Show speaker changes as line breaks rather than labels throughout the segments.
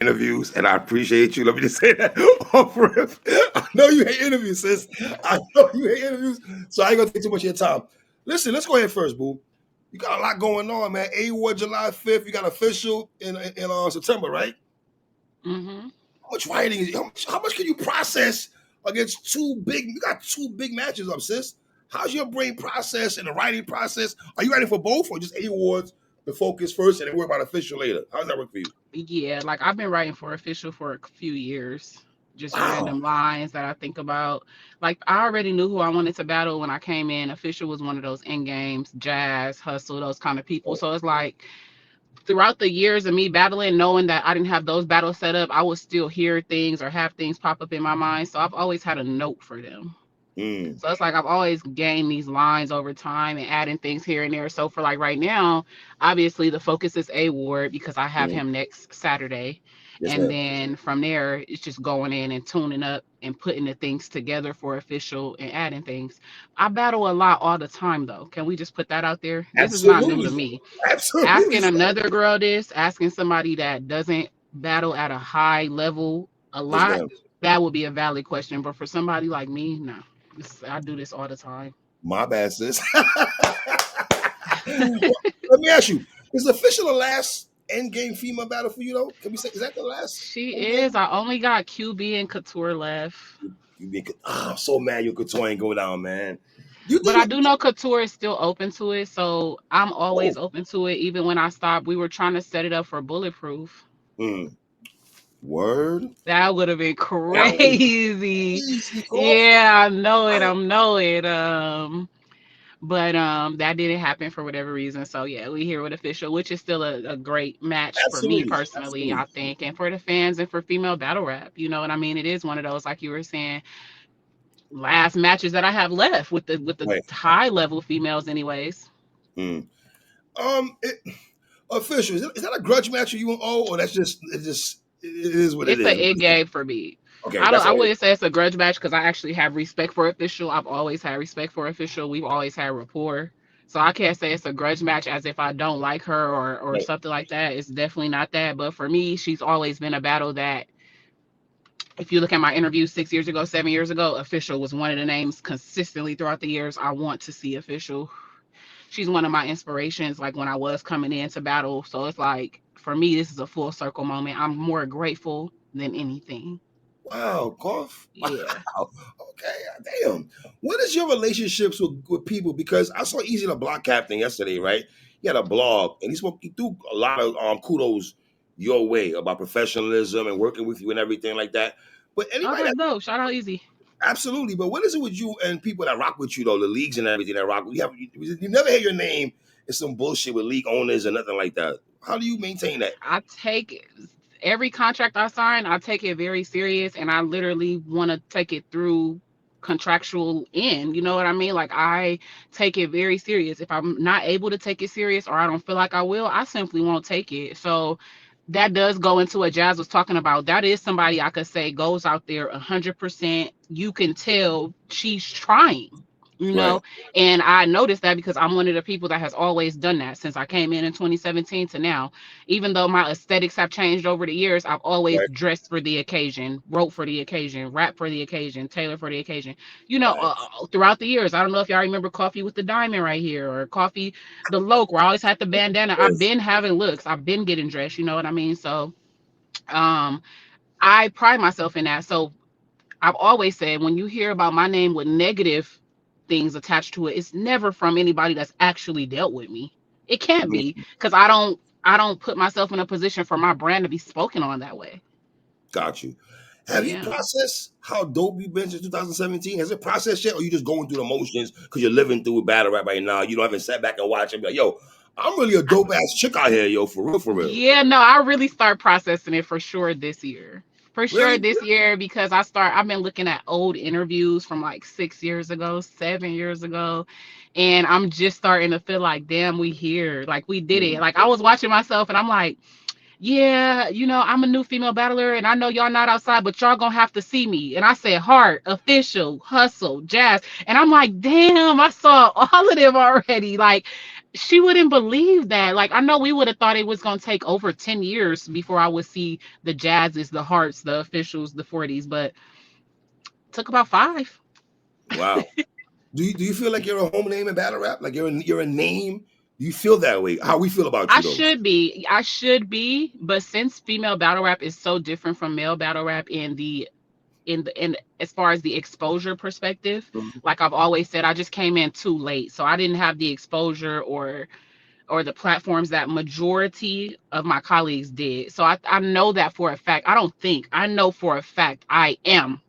interviews, and I appreciate you. Let me just say that off rip. I know you hate interviews, sis. I know you hate interviews, so I ain't gonna take too much of your time. Listen, let's go ahead first, boo. You got a lot going on, man. A-Award July 5th. You got official in September, right?
Mm-hmm.
How much writing is how much can you process against two big? You got two big matches up, sis. How's your brain process and the writing process? Are you writing for both or just A-Awards, the focus first, and then worry about official later? How does that work for you?
Yeah, like I've been writing for official for a few years. Just
Wow.
random lines that I think about. Like I already knew who I wanted to battle when I came in. Official was one of those end games, jazz, hustle, those kind of people. So it's like throughout the years of me battling, knowing that I didn't have those battles set up, I would still hear things or have things pop up in my mind. So I've always had a note for them.
Mm,
So it's like I've always gained these lines over time and adding things here and there. So for like right now, obviously the focus is A Ward because I have
mm.
him next Saturday.
Yes,
And
ma'am.
then from there, it's just going in and tuning up and putting the things together for official and adding things. I battle a lot all the time though. Can we just put that out there? This is not new to
Absolutely.
me.
Absolutely.
Asking another girl this, asking somebody that doesn't battle at a high level a
Yes,
lot,
ma'am.
that would be a valid question. But for somebody like me, no. I do this all the time.
My bad, sis. Let me ask you: is official the last end game female battle for you though? Can we say is that the last
She
end
is.
game?
I only got QB and Couture left.
I'm so mad your couture ain't go down, man. Do you
But
think?
I do know Couture is still open to it. So I'm always
Oh,
open to it. Even when I stopped, we were trying to set it up for Bulletproof.
mm, word.
That would have been
That was
crazy.
easy, golf.
Yeah, I know it. I know it. But that didn't happen for whatever reason. So yeah, we here with official, which is still a great match for me
Absolutely,
personally,
absolutely.
I think, and for the fans and for female battle rap. You know what I mean? It is one of those, like you were saying, last matches that I have left with the
Right.
high level females, anyways.
Mm. It, official is that a grudge match you and O, or that's just it is what it
It's
is.
a it game for me.
Okay, that's
I
all.
wouldn't say it's a grudge match because I actually have respect for official. I've always had respect for official. We've always had rapport. So I can't say it's a grudge match as if I don't like her or
Right.
something like that. It's definitely not that. But for me, she's always been a battle that if you look at my interview 6 years ago, 7 years ago, official was one of the names consistently throughout the years. I want to see official. She's one of my inspirations, like when I was coming into battle. So it's like for me, this is a full circle moment. I'm more grateful than anything.
Wow, golf.
Yeah.
Wow. Okay, damn. What is your relationships with people? Because I saw Easy the Block Captain yesterday, right? He had a blog and he threw a lot of kudos your way about professionalism and working with you and everything like that. But
Oh,
anybody
that's
that
dope. Shout out Easy.
absolutely, but what is it with you and people that rock with you though, the leagues and everything that rock with you? You never hear your name in some bullshit with league owners and nothing like that. How do you maintain that?
I take every contract I sign, I take it very serious and I literally want to take it through contractual end. You know what I mean? Like I take it very serious. If I'm not able to take it serious or I don't feel like I will, I simply won't take it. So that does go into what Jazz was talking about. That is somebody I could say goes out there 100%. You can tell she's trying, you
Right,
know, and I noticed that because I'm one of the people that has always done that since I came in 2017 to now. Even though my aesthetics have changed over the years, I've always
right,
dressed for the occasion, wrote for the occasion, rap for the occasion, tailor for the occasion. You know,
right.
throughout the years, I don't know if y'all remember Coffee with the Diamond right here or Coffee the Loke, where I always had the bandana. I've
Yes.
been having looks, I've been getting dressed. You know what I mean? So, um, I pride myself in that. So I've always said when you hear about my name with negative things attached to it, it's never from anybody that's actually dealt with me. It can't be
Mhm.
because I don't put myself in a position for my brand to be spoken on that way.
Got you. Have you
Yeah.
processed how dope you've been since 2017? Has it processed yet, or you just going through the motions because you're living through a battle right now? You don't even sit back and watch and be like, "Yo, I'm really a dope ass chick out here, yo, for real, for real."
Yeah, no, I really start processing it for sure this year. For sure
Really?
this year because I've been looking at old interviews from like 6 years ago, 7 years ago, and I'm just starting to feel like, damn, we here. Like we did it.
Mhm.
Like I was watching myself and I'm like, yeah, you know, I'm a new female battler and I know y'all not outside, but y'all gonna have to see me. And I said heart, official, hustle, jazz. And I'm like, damn, I saw all of them already. Like she wouldn't believe that. Like, I know we would have thought it was gonna take over 10 years before I would see the Jazzes, the Hearts, the Officials, the 40s, but took about 5.
Wow. Do you feel like you're a home name in battle rap? Like you're a name? Do you feel that way? How we feel about
I
you though?
should be. I should be, but since female battle rap is so different from male battle rap in as far as the exposure perspective,
Mhm.
like I've always said, I just came in too late. So I didn't have the exposure or the platforms that majority of my colleagues did. So I know that for a fact. I don't think. I know for a fact I am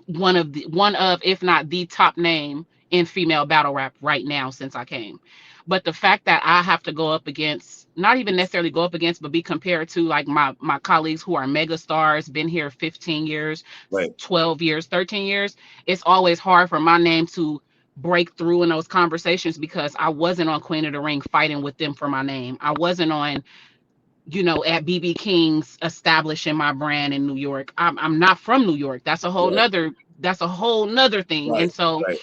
one of if not the top name in female battle rap right now since I came. But the fact that I have to go up against, not even necessarily go up against, but be compared to like my colleagues who are mega stars, been here 15 years,
Right.
12 years, 13 years, it's always hard for my name to break through in those conversations because I wasn't on Queen of the Ring fighting with them for my name. I wasn't on, at BB King's establishing my brand in New York. I'm not from New York.
Right.
That's a whole nother thing.
Right.
And so
Right.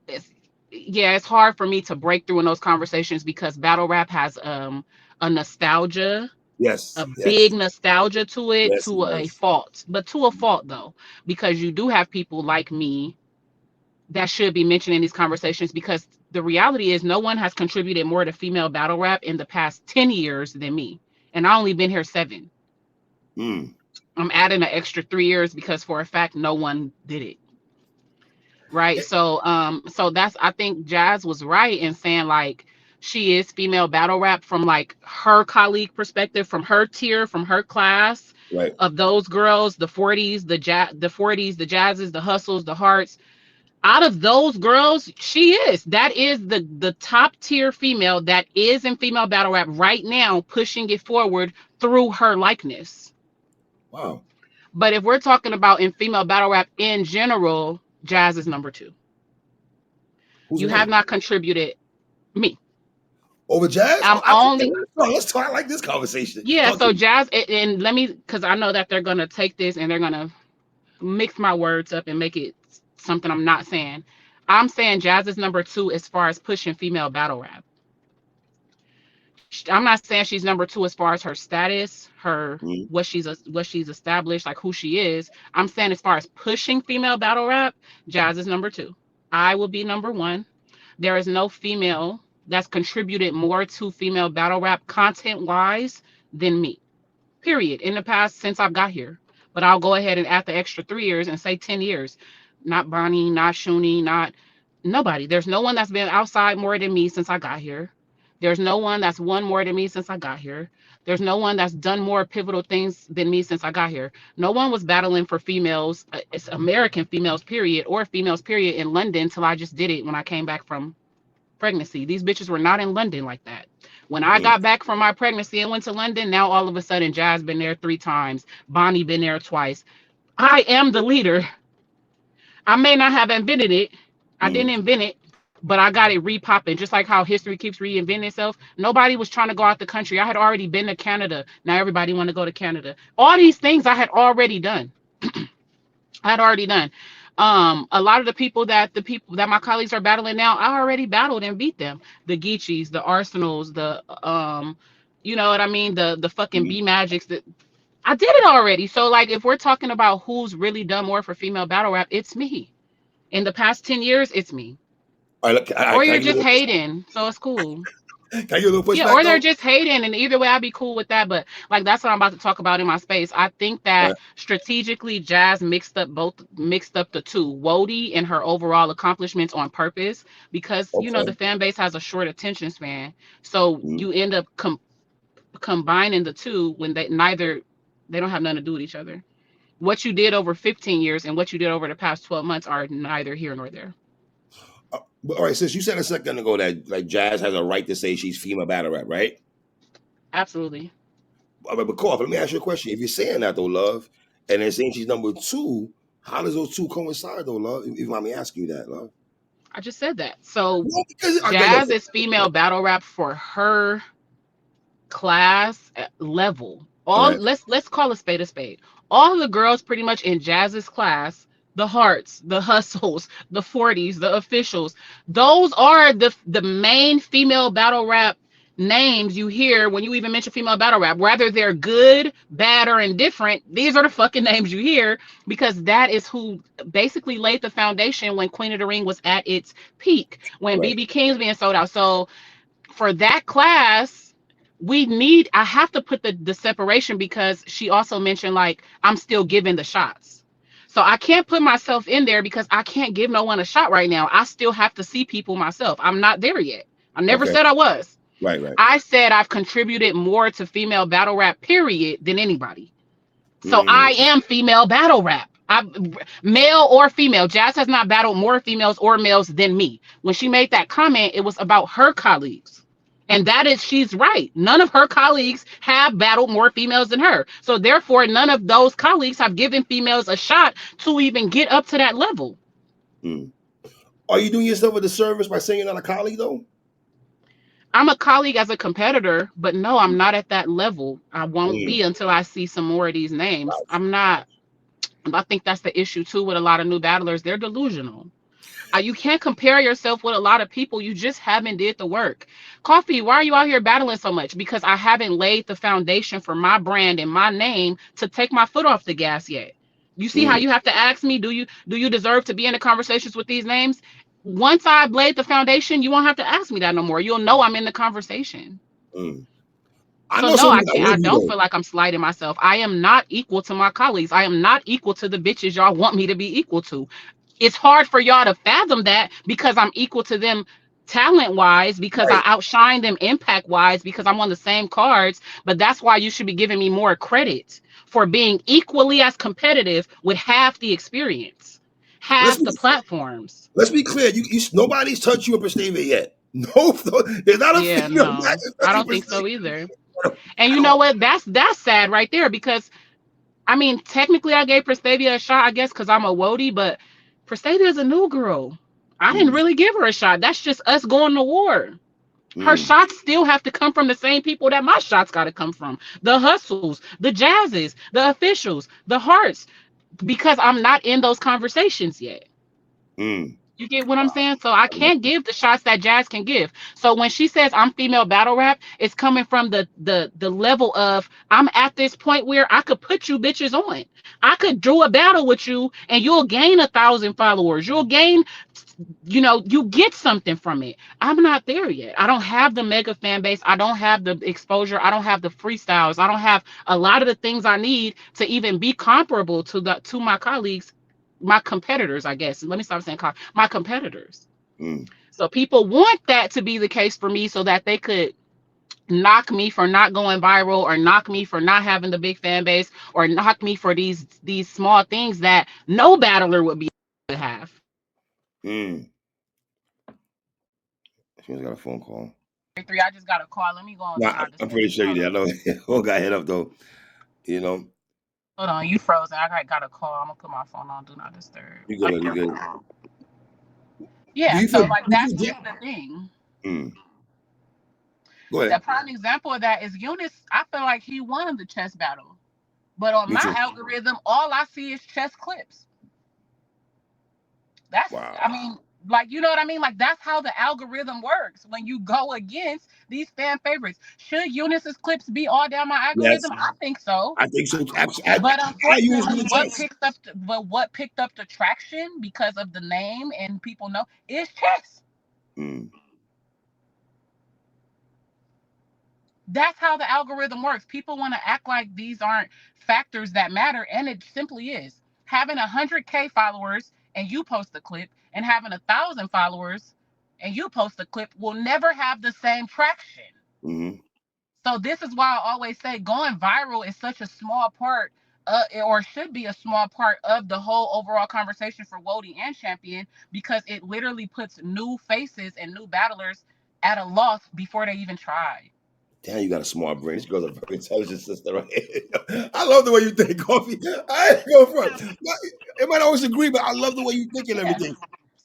it's yeah, it's hard for me to break through in those conversations because battle rap has a nostalgia, a
Yes.
big
Yes.
nostalgia to it,
Yes, it
to a
does.
fault. But to a fault though, because you do have people like me that should be mentioned in these conversations because the reality is no one has contributed more to female battle rap in the past 10 years than me. And I only been here 7.
Mm.
I'm adding an extra 3 years because for a fact no one did it. Right.
Eh,
So that's, I think Jazz was right in saying like she is female battle rap from like her colleague perspective, from her tier, from her class
right.
of those girls, the 40s, the 40s, the Jazzes, the Hustles, the Hearts. Out of those girls, she is. That is the top tier female that is in female battle rap right now, pushing it forward through her likeness.
Wow.
But if we're talking about in female battle rap in general, Jazz is number 2.
Who's
You have
one?
not contributed me.
Over Jazz?
I'm
Oh, I think
only
let's talk. I like this conversation.
Yeah.
Talk to
So
me.
Jazz, and let me, because I know that they're gonna take this and they're gonna mix my words up and make it something I'm not saying. I'm saying Jazz is number 2 as far as pushing female battle rap. I'm not saying she's number 2 as far as her status, her
Mm.
what she's established, like who she is. I'm saying as far as pushing female battle rap, Jazz is number 2. I will be number 1. There is no female that's contributed more to female battle rap content wise than me. Period. In the past since I've got here. But I'll go ahead and add the extra 3 years and say 10 years. Not Bonnie, not Shuni, not nobody. There's no one that's been outside more than me since I got here. There's no one that's won more than me since I got here. There's no one that's done more pivotal things than me since I got here. No one was battling for females, it's American females, period, or females, period, in London until I just did it when I came back from pregnancy. These bitches were not in London like that. When I
Mm.
got back from my pregnancy and went to London, now all of a sudden Jazz been there 3 times, Bonnie been there twice. I am the leader. I may not have invented it. I didn't
Mm.
invent it, but I got it repopping. Just like how history keeps reinventing itself. Nobody was trying to go out the country. I had already been to Canada. Now everybody want to go to Canada. All these things I had already done. I had already done. A lot of the people that my colleagues are battling now, I already battled and beat them. The Geechees, the Arsenals, the you know what I mean, the fucking
Mm.
B Magics. That I did it already. So like, if we're talking about who's really done more for female battle rap, it's me. In the past 10 years, it's me.
All right, look,
Or
can I
you're
give you a
just
little
hating, so it's cool.
can I give you a little
Yeah,
pushback
or they're
though?
just hating, and either way, I'd be cool with that. But like, that's what I'm about to talk about in my space. I think
All right.
that strategically, Jazz mixed up the two. Wody and her overall accomplishments on purpose, because the
Okay.
fan base has a short attention span. So
Mm.
you end up combining the two when they don't have nothing to do with each other. What you did over 15 years and what you did over the past 12 months are neither here nor there.
But all right, since you said a second ago that like Jazz has a right to say she's female battle rap, right?
Absolutely.
All right, but Carl, let me ask you a question. If you're saying that though, love, and then saying she's number two, how does those two coincide though, love? If you want me to ask you that, love.
I just said that. So
Well, because okay, no,
Jazz is female battle rap for her class level.
all
All
right,
let's call a spade a spade. All the girls pretty much in Jazz's class the Hearts, the Hustles, the 40s, the Officials. Those are the main female battle rap names you hear when you even mention female battle rap. Whether they're good, bad, or indifferent, these are the fucking names you hear because that is who basically laid the foundation when Queen of the Ring was at its peak, when
Right.
BB King was being sold out. So for that class, I have to put the separation because she also mentioned like I'm still giving the shots. So I can't put myself in there because I can't give no one a shot right now. I still have to see people myself. I'm not there yet. I never
Okay.
said I was.
Right. Right.
I said I've contributed more to female battle rap period than anybody. So
Mm,
I am female battle rap. I, male or female. Jazz has not battled more females or males than me. When she made that comment, it was about her colleagues. And that is, she's right. None of her colleagues have battled more females than her. So therefore, none of those colleagues have given females a shot to even get up to that level.
mm. Are you doing yourself a disservice by saying you're not a colleague though?
I'm a colleague as a competitor, but no, I'm not at that level. I won't
Mm,
be until I see some more of these names.
gotcha.
I'm not. I think that's the issue too with a lot of new battlers. They're delusional. You can't compare yourself with a lot of people. You just haven't did the work. Coffee, why are you out here battling so much? Because I haven't laid the foundation for my brand and my name to take my foot off the gas yet. You see how
Mm,
you have to ask me, do you deserve to be in the conversations with these names? Once I've laid the foundation, you won't have to ask me that no more. You'll know I'm in the conversation.
mm. I
So
know
no,
some
I
niggas that
can't.
love
I
you
don't
though.
feel like I'm slighting myself. I am not equal to my colleagues. I am not equal to the bitches y'all want me to be equal to. It's hard for y'all to fathom that because I'm equal to them talent wise, because I
Right.
outshine them impact wise, because I'm on the same cards. But that's why you should be giving me more credit for being equally as competitive with half the experience,
Let's
half
be
the platforms.
let's be clear. Nobody's touched you in Prestavia yet. No, there's not a
Yeah,
female
no,
that has
I
touched you
don't
in
think so either.
Prestavia
And
at
you know
all.
what? That's sad right there because I mean, technically, I gave Prestavia a shot, I guess, because I'm a Wody, but Prestavia is a new girl. I didn't
Mm,
really give her a shot. That's just us going to war. Her
mm,
shots still have to come from the same people that my shots got to come from: the Hustles, the Jazzes, the Officials, the Hearts, because I'm not in those conversations yet.
mm.
You get what I'm saying? So I can't give the shots that Jazz can give. So when she says I'm female battle rap, it's coming from the level of I'm at this point where I could put you bitches on. I could do a battle with you and you'll gain 1,000 followers. You'll gain, you get something from it. I'm not there yet. I don't have the mega fan base. I don't have the exposure. I don't have the freestyles. I don't have a lot of the things I need to even be comparable to my colleagues, my competitors, I guess. Let me stop saying my competitors.
Mm.
So people want that to be the case for me so that they could knock me for not going viral, or knock me for not having the big fan base, or knock me for these small things that no battler would be able to have.
Mm. She's got a phone call.
Three, I just got a call. Let me go on do
Nah,
not
I'm
disturb.
pretty sure you
Hold
did. I
on.
know. Who got hit up though? You know,
Hold on, you frozen. I got a call. I'm gonna put my phone on do not disturb.
you good, you good. Do
Yeah,
you
so
feel? Do
like
you
that's
feel?
just the thing.
Mm. Go
The
ahead.
prime example of that is Eunice. I feel like he won the chess battle. But on
Me
my
too.
algorithm, all I see is chess clips. That's,
Wow.
I mean, like, you know what I mean? Like, that's how the algorithm works when you go against these fan favorites. Should Eunice's clips be all down my
Yes,
algorithm? I think so.
I think so.
But
I use
unfortunately,
the chess.
what picked up the traction because of the name and people know is chess.
Mm.
That's how the algorithm works. People want to act like these aren't factors that matter, and it simply is. Having 100K followers and you post a clip, and having 1,000 followers and you post a clip will never have the same traction.
Mm-hmm.
So this is why I always say going viral is such a small part, or should be a small part of the whole overall conversation for Wody and Champion, because it literally puts new faces and new battlers at a loss before they even try.
Damn, you got a smart brain. This girl's a very intelligent sister, right? I love the way you think, Coffee. I ain't go front. It might always agree, but I love the way you think and
Yeah.
everything.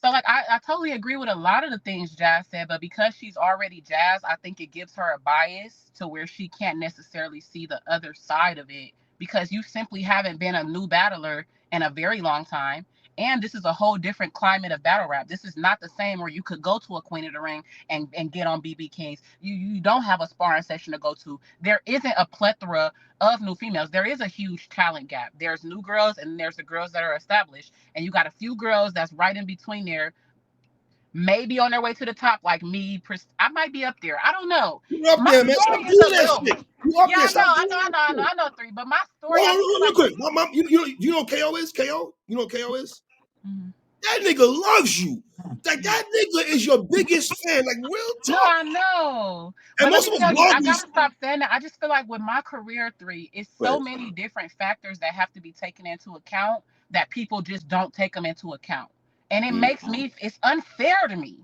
So like I totally agree with a lot of the things Jazz said, but because she's already Jazz, I think it gives her a bias to where she can't necessarily see the other side of it, because you simply haven't been a new battler in a very long time. And this is a whole different climate of battle rap. This is not the same where you could go to a Queen of the Ring and get on BB Kings. You don't have a sparring session to go to. There isn't a plethora of new females. There is a huge talent gap. There's new girls and there's the girls that are established. And you got a few girls that's right in between there, maybe on their way to the top, like me. I might be up there. I don't know.
You up
My
there, man.
story
Stop
is
doing
a
that
little.
shit. You up
Yeah,
there.
I know,
Stop
I
doing
know, I
that
know, I know,
shit.
I know three. But my
No,
story, I feel
real
like.
quick. You know what KO is? KO? You know what KO is?
Mhm.
That nigga loves you. Like that nigga is your biggest fan. Like real
No,
talk.
I know.
And
But let
most
me
of us
tell you, I
bloggers,
gotta stop saying that. I just feel like with my career three, it's so
right?
many different factors that have to be taken into account that people just don't take them into account. And it makes me, it's unfair to me.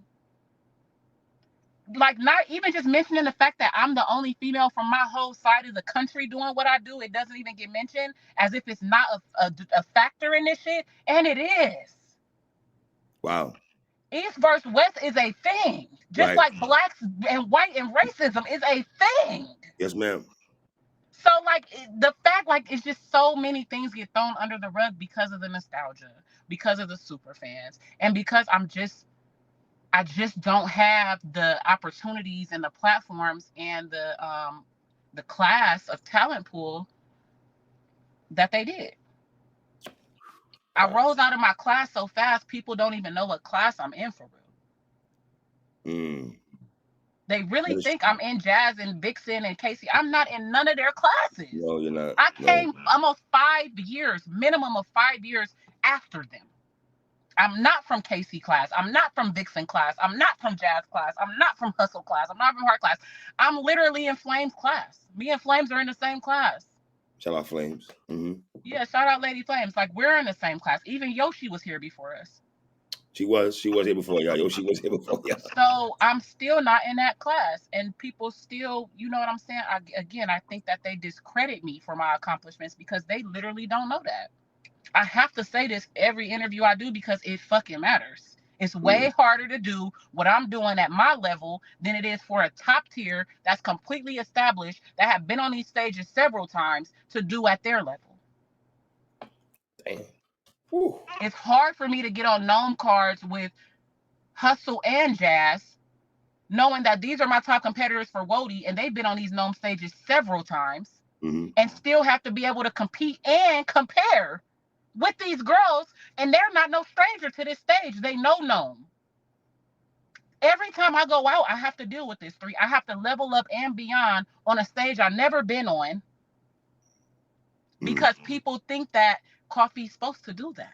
Like, not even just mentioning the fact that I'm the only female from my whole side of the country doing what I do. It doesn't even get mentioned as if it's not a factor in this shit. And it is.
Wow.
East versus West is a thing. Just
Right.
like blacks and white and racism is a thing.
Yes, ma'am.
So like the fact, like, it's just so many things get thrown under the rug because of the nostalgia, because of the super fans, and because I just don't have the opportunities and the platforms and the class of talent pool that they did. I
Wow.
rose out of my class so fast, people don't even know what class I'm in for real. They really think I'm in Jazz and Vixen and Casey. I'm not in none of their classes.
No, you're not.
I
No.
came almost 5 years, minimum of 5 years after them. I'm not from Casey class. I'm not from Vixen class. I'm not from Jazz class. I'm not from Hustle class. I'm not from Heart class. I'm literally in Flames class. Me and Flames are in the same class.
Shout out Flames.
Yeah, shout out Lady Flames. Like, we're in the same class. Even Yoshi was here before us.
She was here before y'all. Yoshi was here before y'all.
So I'm still not in that class, and people still, you know what I'm saying? I think that they discredit me for my accomplishments because they literally don't know that. I have to say this every interview I do because it fucking matters. It's way harder to do what I'm doing at my level than it is for a top tier that's completely established, that have been on these stages several times, to do at their level.
Damn. Whew.
It's hard for me to get on Gnome cards with Hustle and Jazz, knowing that these are my top competitors for Wody and they've been on these Gnome stages several times, and still have to be able to compete and compare with these girls, and they're not no stranger to this stage. They know Gnome. Every time I go out, I have to deal with this three. I have to level up and beyond on a stage I've never been on because people think that Coffee's supposed to do that.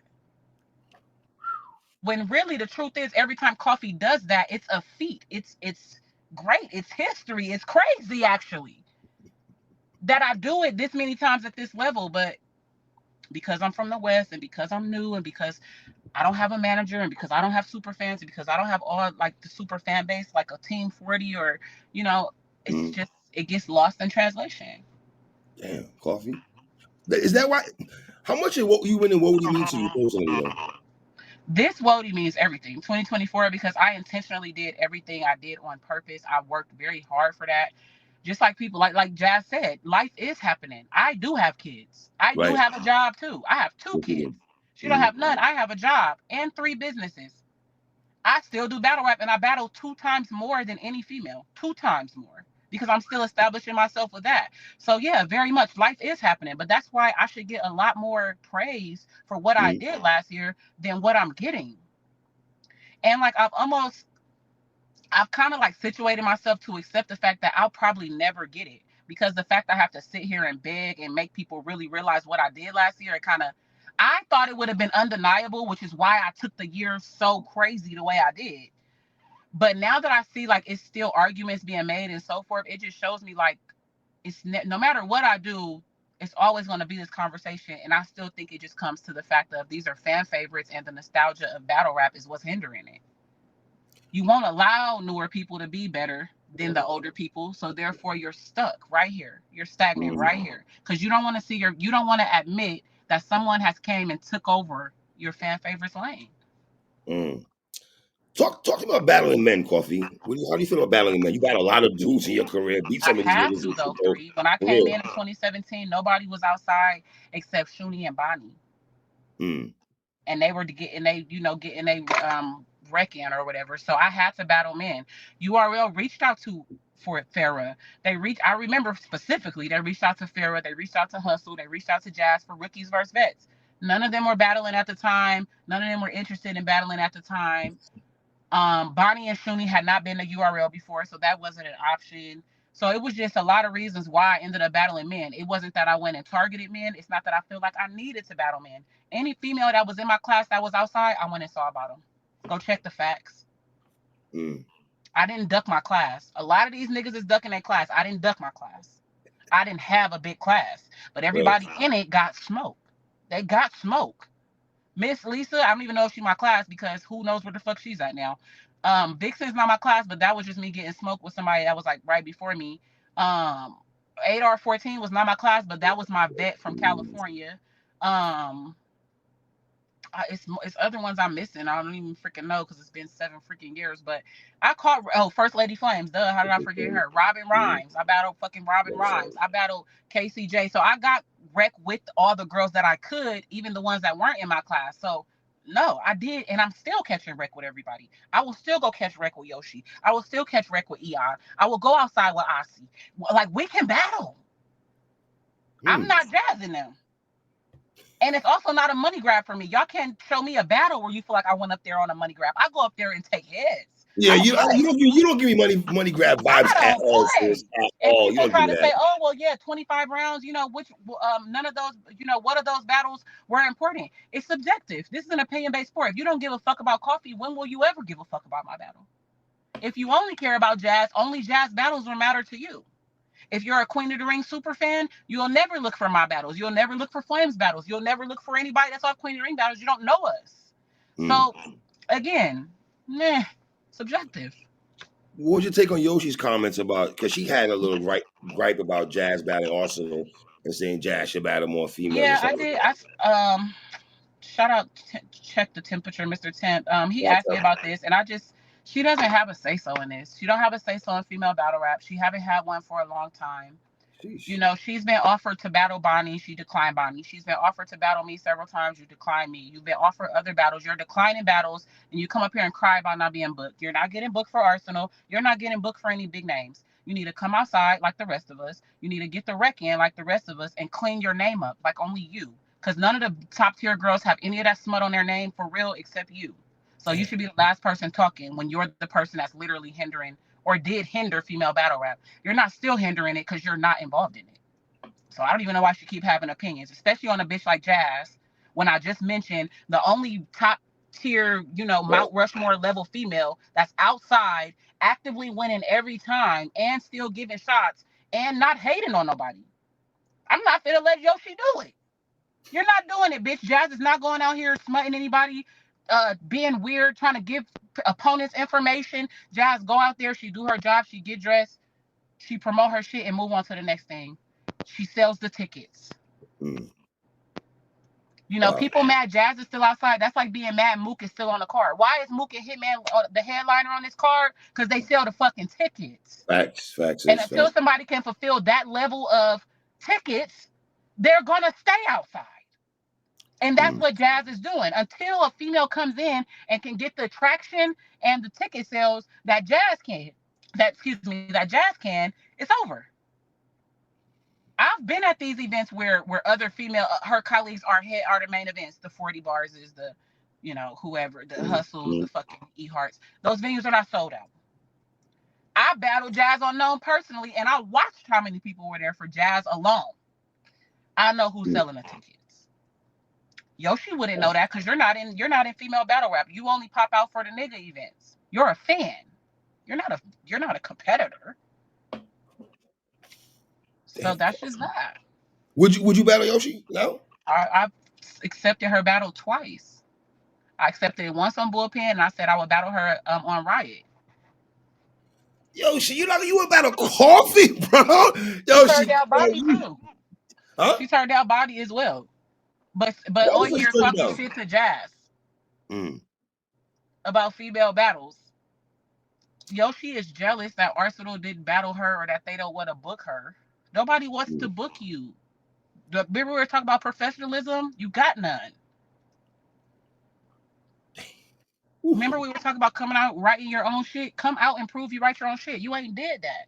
When really the truth is, every time Coffee does that, it's a feat. It's great. It's history. It's crazy, actually, that I do it this many times at this level. But because I'm from the West and because I'm new and because I don't have a manager and because I don't have super fans and because I don't have all like the super fan base like a Team 40 or, it's just, it gets lost in translation.
Damn, Coffee. Is that why? How much of what you win and what would he mean to you personally, though?
This Wody means everything. 2024, because I intentionally did everything I did on purpose. I worked very hard for that. Just like people, like Jazz said, life is happening. I do have kids. I do have a job too. I have 2 kids. She don't have none. I have a job and 3 businesses. I still do battle rap, and I battle 2 times more than any female. 2 times more. Because I'm still establishing myself with that. So yeah, very much life is happening. But that's why I should get a lot more praise for what I did last year than what I'm getting. And like I've kind of like situated myself to accept the fact that I'll probably never get it. Because the fact I have to sit here and beg and make people really realize what I did last year, I thought it would have been undeniable, which is why I took the year so crazy the way I did. But now that I see like it's still arguments being made and so forth, it just shows me like no matter what I do, it's always going to be this conversation. And I still think it just comes to the fact of these are fan favorites and the nostalgia of battle rap is what's hindering it. You won't allow newer people to be better than the older people, so therefore you're stuck right here. You're stagnant right here because you don't want to you don't want to admit that someone has came and took over your fan favorites lane.
Talk to me about battling men, Coffee. How do you feel about battling men? You battle a lot of dudes in your career. Beat some
I
of these
had
niggas.
to though, 3. When I came in 2017, nobody was outside except Shuni and Bonnie. and they were getting a wreck in or whatever. So I had to battle men. URL reached out to for Farah. I remember specifically, they reached out to Farah, they reached out to Hustle, they reached out to Jazz for rookies versus vets. None of them were battling at the time. None of them were interested in battling at the time. Bonnie and Shuni had not been to URL before, so that wasn't an option. So it was just a lot of reasons why I ended up battling men. It wasn't that I went and targeted men. It's not that I feel like I needed to battle men. Any female that was in my class that was outside, I went and saw about them. Go check the facts. I didn't duck my class. A lot of these niggas is ducking their class. I didn't duck my class. I didn't have a big class, but everybody in it got smoke. They got smoke. Miss Lisa, I don't even know if she's my class because who knows where the fuck she's at now. Vixen's not my class, but that was just me getting smoked with somebody that was like right before me. 8R14 was not my class, but that was my vet from California. It's other ones I'm missing. I don't even freaking know because it's been 7 freaking years. But I caught First Lady Flames. Duh, how did I forget her? Robin Rhymes. I battled fucking Robin Rhymes. I battled KCJ. So I got wreck with all the girls that I could, even the ones that weren't in my class. So no, I did, and I'm still catching wreck with everybody. I will still go catch wreck with Yoshi. I will still catch wreck with Eon. I will go outside with Asi. Like we can battle. I'm not jazzing them. And it's also not a money grab for me. Y'all can't show me a battle where you feel like I went up there on a money grab. I go up there and take heads.
Yeah, you don't give me money grab vibes at all, sis. At all.
People try to say, oh well, yeah, 25 rounds. Which none of those. What of those battles were important? It's subjective. This is an opinion-based sport. If you don't give a fuck about coffee, when will you ever give a fuck about my battle? If you only care about jazz, only jazz battles will matter to you. If you're a Queen of the Ring super fan, you'll never look for my battles. You'll never look for Flames battles. You'll never look for anybody that's off Queen of the Ring battles. You don't know us. So, again, subjective.
What was your take on Yoshi's comments about, because she had a little gripe about Jazz battling Arsenal and saying Jazz should battle more females?
Yeah, I did. Shout out, check the temperature, Mr. Temp. He asked me about this, and she doesn't have a say-so in this. She don't have a say-so in female battle rap. She haven't had one for a long time. Sheesh. She's been offered to battle Bonnie. She declined Bonnie. She's been offered to battle me several times. You declined me. You've been offered other battles. You're declining battles, and you come up here and cry about not being booked. You're not getting booked for Arsenal. You're not getting booked for any big names. You need to come outside like the rest of us. You need to get the wreck in like the rest of us and clean your name up like only you. Because none of the top tier girls have any of that smut on their name for real except you. So you should be the last person talking when you're the person that's literally hindering or did hinder female battle rap. You're not still hindering it because you're not involved in it. So I don't even know why she keep having opinions, especially on a bitch like Jazz, when I just mentioned the only top tier, Mount Rushmore level female that's outside, actively winning every time and still giving shots and not hating on nobody. I'm not finna let Yoshi do it. You're not doing it, bitch. Jazz is not going out here smutting anybody, being weird, trying to give opponents information. Jazz go out there, she do her job, she get dressed, she promote her shit and move on to the next thing. She sells the tickets. People mad Jazz is still outside. That's like being mad Mook is still on the card. Why is Mook and Hitman the headliner on this card? Because they sell the fucking tickets.
Facts.
And until somebody can fulfill that level of tickets, they're gonna stay outside. And that's what Jazz is doing. Until a female comes in and can get the traction and the ticket sales that Jazz can, that Jazz can, it's over. I've been at these events where other female, her colleagues are the main events. The 40 bars is the, whoever, the hustles, the fucking E-Hearts. Those venues are not sold out. I battled Jazz on Gnome personally, and I watched how many people were there for Jazz alone. I know who's selling the tickets. Yoshi wouldn't know that because you're not in female battle rap. You only pop out for the nigga events. You're a fan. You're not a competitor. So that's just that.
Would you battle Yoshi? No.
I've accepted her battle twice. I accepted it once on Bullpen, and I said I would battle her on Riot.
Yoshi, you would battle Coffee, bro. Yoshi,
she turned out Body too. Huh? She turned out Body as well. But on here talking shit to Jazz about female battles. Yoshi is jealous that Arsenal didn't battle her or that they don't want to book her. Nobody wants to book you. Remember we were talking about professionalism? You got none. Remember we were talking about coming out writing your own shit? Come out and prove you write your own shit. You ain't did that.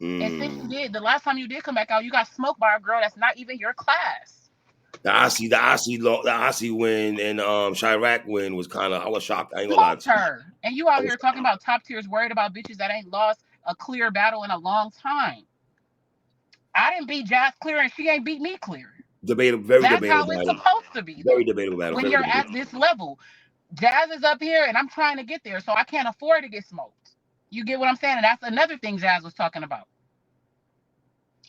And since you did, the last time you did come back out, you got smoked by a girl that's not even your class.
The Aussie win and Chirac win was kind of. I was shocked. I ain't gonna lie
Smoked
to you.
her. And you out here talking about top tiers worried about bitches that ain't lost a clear battle in a long time. I didn't beat Jazz clear and she ain't beat me clear.
Debatable, very
That's
debatable
how it's
battle.
supposed to be,
Very
though.
debatable battle.
When
Very
you're
debatable.
at this level, Jazz is up here and I'm trying to get there, so I can't afford to get smoked. You get what I'm saying? And that's another thing Jazz was talking about.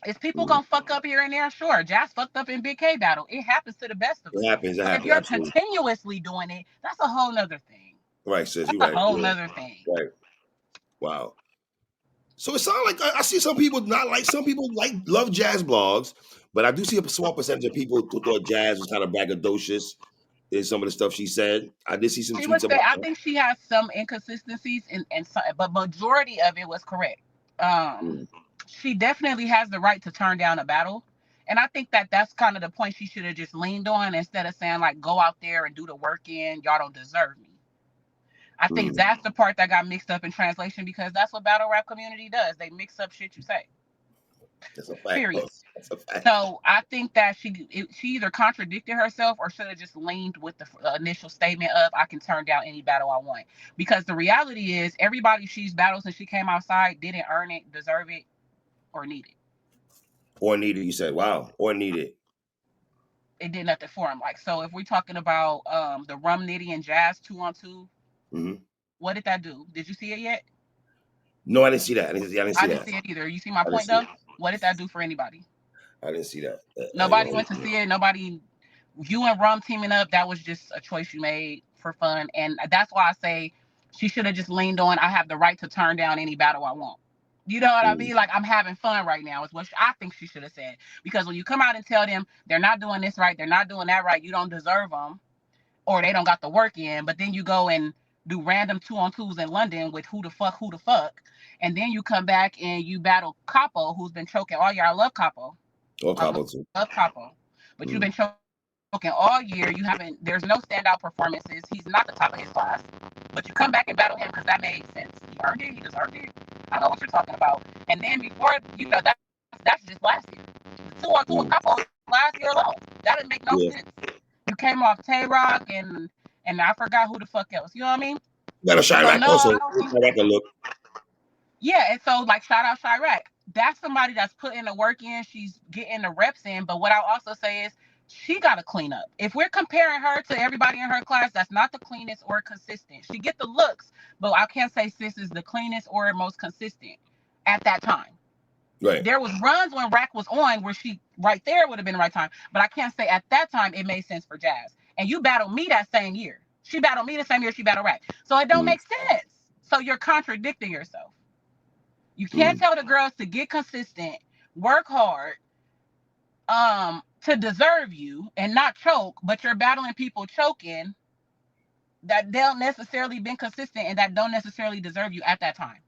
Is people gonna fuck up here and there? Sure. Jazz fucked up in Big K battle. It happens to the best of
It
us.
happens. It
But if
happens.
you're
Absolutely.
continuously doing it, that's a whole nother thing.
Right, sis.
That's
You're
a
right.
whole
You're right.
nother thing.
Right. Wow. So it sounds like I see some people not like. Some people love jazz blogs, but I do see a small percentage of people who thought jazz was kind of braggadocious in some of the stuff she said. I did see some
She would
tweets
say,
about
I
that.
think she has some inconsistencies, and some, but majority of it was correct. Um,
Mm.
she definitely has the right to turn down a battle, and I think that that's kind of the point she should have just leaned on instead of saying like, go out there and do the work in. Y'all don't deserve me. I think
Mm.
that's the part that got mixed up in translation because that's what battle rap community does. They mix up shit you say.
That's a fact.
Period.
That's a fact.
So I think that she either contradicted herself or should have just leaned with the initial statement of I can turn down any battle I want. Because the reality is everybody she's battled since she came outside didn't earn it, deserve it, or need it.
Or needed, you said. Wow. Or needed.
It did nothing for him. Like so, if we're talking about the Rum Nitty and Jazz 2-on-2,
Mm-hmm.
what did that do? Did you see it yet?
No, I didn't see that. I didn't
I
see
didn't
that.
see it either. You see my
I didn't
point
see
though?
it.
What did that do for anybody?
I didn't see that. I ain't
Nobody
gonna
went to see it. Nobody, you and Rum teaming up, that was just a choice you made for fun. And that's why I say she should have just leaned on, I have the right to turn down any battle I want. You know what I
Mm.
mean? Like, I'm having fun right now, is what I think she should have said. Because when you come out and tell them they're not doing this right, they're not doing that right, you don't deserve them, or they don't got the work in, but then you go and do random 2-on-2s in London with who the fuck, and then you come back and you battle Capo, who's been choking all year. I love Capo.
Or
I
Cabo too.
love Capo, but you've
Mm.
been choking all year. You haven't. There's no standout performances. He's not the top of his class, but you come back and battle him because that made sense. He earned it. He deserved it. I know what you're talking about. And then before, that's just last year. The 2-on-2 with
Mm.
Capo last year alone. That didn't make no
Yeah.
sense. You came off Tay Rock and I forgot who the fuck else. You know what I mean?
You got a
So
Chirac
no,
also.
I don't think.
Chirac can look.
Yeah, and so like shout out Chirac. That's somebody that's putting the work in. She's getting the reps in. But what I'll also say is she got to clean up. If we're comparing her to everybody in her class, that's not the cleanest or consistent. She get the looks, but I can't say sis is the cleanest or most consistent at that time.
Right.
There was runs when Rack was on where she right there would have been the right time, but I can't say at that time it made sense for Jazz. And you battled me that same year. She battled me the same year she battled Rack, so it don't
Mm.
make sense. So you're contradicting yourself. You can't
Mm.
tell the girls to get consistent, work hard, to deserve you and not choke, but you're battling people choking that don't necessarily been consistent and that don't necessarily deserve you at that time.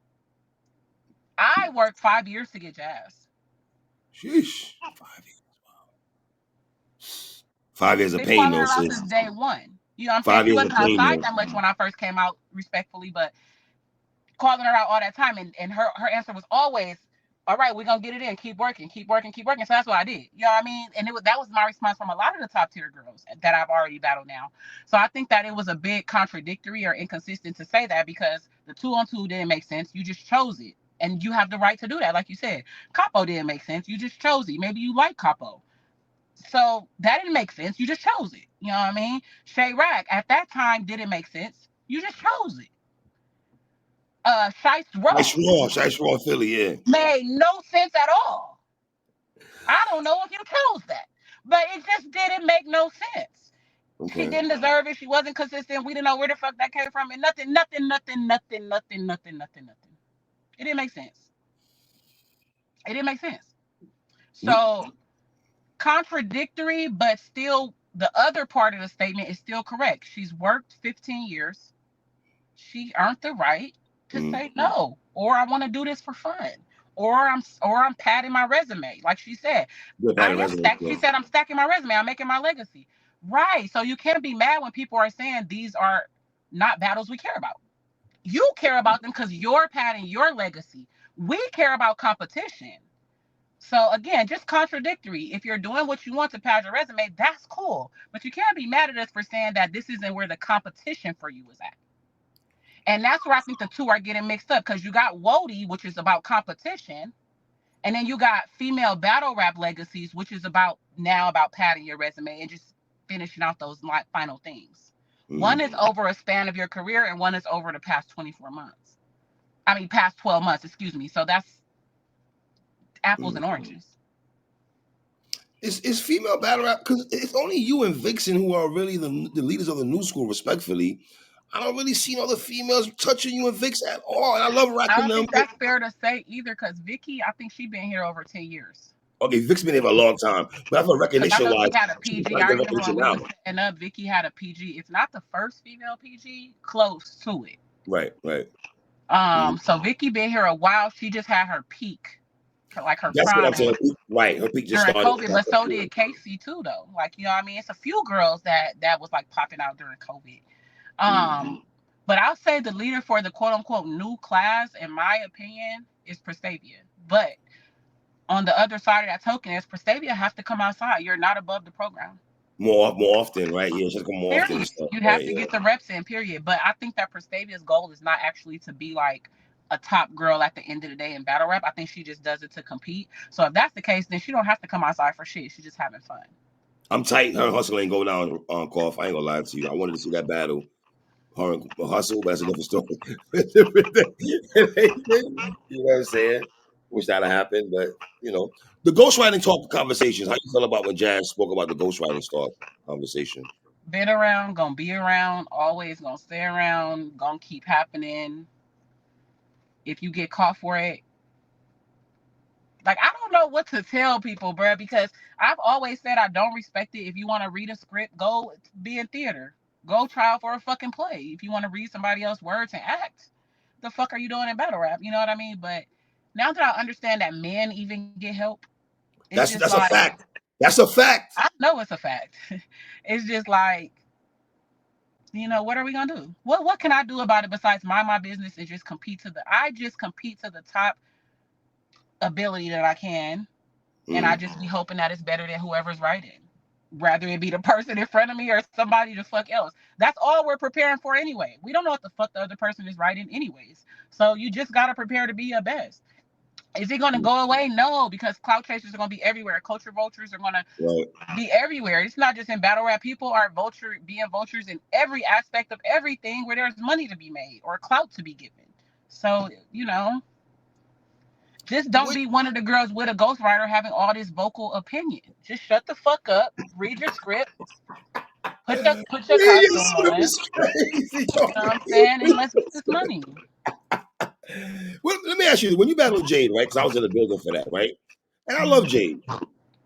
I worked 5 years to get Jazz.
Sheesh. 5 years. 5 years of
Been
pain,
calling
though,
her out
sis.
since day one. You know what I'm saying?
5
She
years of
wasn't
pain,
outside
though.
that much when I first came out, respectfully, but calling her out all that time, and her answer was always, all right, we're gonna get it in, keep working, keep working, keep working. So that's what I did. You know what I mean? And that was my response from a lot of the top tier girls that I've already battled now. So I think that it was a bit contradictory or inconsistent to say that because the 2-on-2 didn't make sense. You just chose it. And you have the right to do that, like you said. Capo didn't make sense. You just chose it. Maybe you like Capo. So that didn't make sense. You just chose it. You know what I mean? Shay Rack at that time didn't make sense. You just chose it. Shice Raw
Shice Raw Philly, yeah.
made no sense at all. I don't know if you chose that, but it just didn't make no sense. She
Okay.
didn't deserve it. She wasn't consistent. We didn't know where the fuck that came from, and nothing. It didn't make sense. It didn't make sense. So contradictory, but still, the other part of the statement is still correct. She's worked 15 years. She earned the right to
Mm.
say no, or I want to do this for fun, or I'm padding my resume. Like she said,
Good
I
pattern
am
resume,
stack. She
so.
said I'm stacking my resume. I'm making my legacy. Right. So you can't be mad when people are saying these are not battles we care about. You care about them because you're padding your legacy. We care about competition. So again, just contradictory. If you're doing what you want to pad your resume, that's cool. But you can't be mad at us for saying that this isn't where the competition for you is at. And that's where I think the two are getting mixed up, because you got Wody, which is about competition, and then you got female battle rap legacies, which is about padding your resume and just finishing out those final things. One is over a span of your career, and one is over the past 24 months. I mean, past 12 months, excuse me. So that's apples and oranges.
It's female battle rap because it's only you and Vixen who are really the leaders of the new school, respectfully. I don't really see other females touching you and Vix at all. And I love
I
rocking
don't
them.
think that's fair to say either, because Vicky, I think she's been here over 10 years.
Okay, Vic's been here for a long time, but I feel
Because I
recognition
know
wise,
she had a
she's
PG.
trying
I
to get
remember
recognition
when we
now.
was setting up, Vicky had a PG. It's not the first female PG, close to it.
Right.
So Vicky been here a while. She just had her peak, like her
That's what I'm
prime,
saying. Right, her peak just
during
started.
COVID, but so did Casey too, though. Like, you know what I mean? It's a few girls that was like popping out during COVID. But I'll say the leader for the quote unquote new class, in my opinion, is Prestavia. But on the other side of that token is Prestavia has to come outside. You're not above the program.
More often, right? Yeah, just come more often and stuff.
You have to get the reps in, period. But I think that Prestavia's goal is not actually to be like a top girl at the end of the day in battle rap. I think she just does it to compete. So if that's the case, then she don't have to come outside for shit. She's just having fun.
I'm tight. Her hustle ain't go down on Cough. I ain't gonna lie to you. I wanted to see that battle. Her and Hustle, but that's a different story. You know what I'm saying? Wish that'd happen, but the ghostwriting talk conversations. How you feel about when Jazz spoke about the ghostwriting talk conversation?
Been around, gonna be around, always gonna stay around, gonna keep happening. If you get caught for it, like, I don't know what to tell people, bruh, because I've always said I don't respect it. If you want to read a script, go be in theater. Go try out for a fucking play. If you want to read somebody else's words and act, the fuck are you doing in battle rap? You know what I mean? But now that I understand that men even get help, it's just
That's a
like,
fact. That's a fact.
I know it's a fact. It's just like, what are we gonna do? What can I do about it besides mind my business and just compete to the top ability that I can, and I just be hoping that it's better than whoever's writing, rather it be the person in front of me or somebody the fuck else. That's all we're preparing for anyway. We don't know what the fuck the other person is writing anyways, so you just gotta prepare to be your best. Is it going to go away? No, because clout chasers are going to be everywhere. Culture vultures are going to be everywhere. It's not just in battle rap. People are being vultures in every aspect of everything where there's money to be made or clout to be given. So, just don't be one of the girls with a ghostwriter having all this vocal opinion. Just shut the fuck up, read your script, put your costume on.
Crazy.
You know what I'm saying? And let's get this money.
Well, let me ask you, when you battled Jade, right? Because I was in the building for that, right? And I love Jade.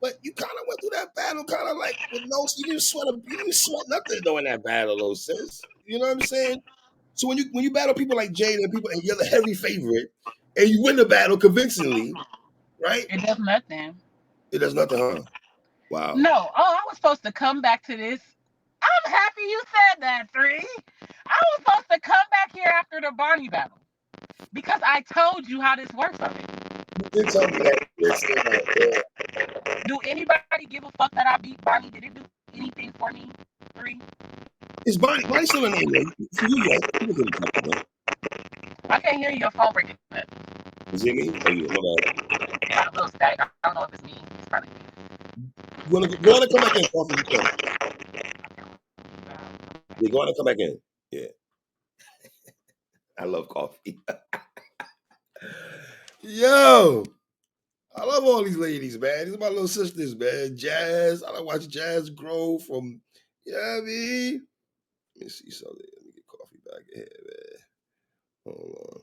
But you kind of went through that battle kind of like with you didn't sweat nothing though in that battle, though, sis. You know what I'm saying? So when you battle people like Jade and you're the heavy favorite, and you win the battle convincingly, right?
It does nothing.
It does nothing, huh? Wow.
No. Oh, I was supposed to come back to this. I'm happy you said that, 3. I was supposed to come back here after the Barney battle because I told you how this works already.
You did tell me that.
Do anybody give a fuck that I beat Barney? Did it do anything for me? 3.
Is Barney still in there? For you, yes.
I can't hear you. Your phone breaking up.
Is it me? Oh, yeah, my
Yeah, a little static. I don't know if it's me. It's probably me.
Go on and come back in, Coffee. Yeah, go on and come back in. Yeah. I love Coffee. Yo, I love all these ladies, man. These are my little sisters, man. Jazz. I like watch Jazz grow from, you know what I mean? Let me see something. Let me get Coffee back in here, man. Hold on.